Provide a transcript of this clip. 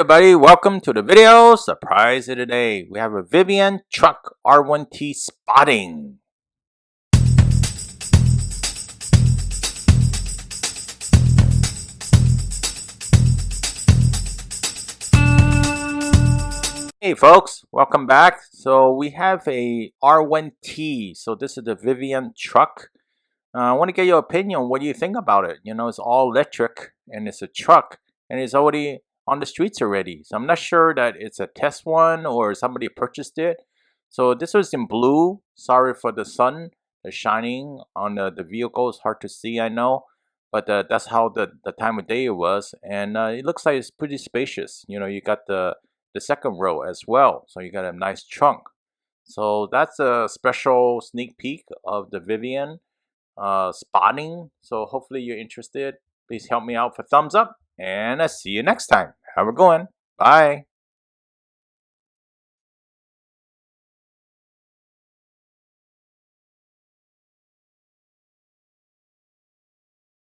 Everybody, welcome to the video. Surprise of the day. We have a Rivian truck R1T spotting. Hey folks, welcome back. So we have a R1T. So this is the Rivian truck. I want to get your opinion. What do you think about it? You know, it's all electric and it's a truck and it's already on the streets already. So I'm not sure that it's a test one or somebody purchased it. So this was in blue. Sorry for the sun that's shining on the vehicle. It's hard to see, I know. But that's how the time of day it was. And it looks like it's pretty spacious. You know, you got the second row as well. So you got a nice trunk. So that's a special sneak peek of the Rivian spotting. So hopefully you're interested. Please help me out for thumbs up and I'll see you next time. Have a good one. Bye.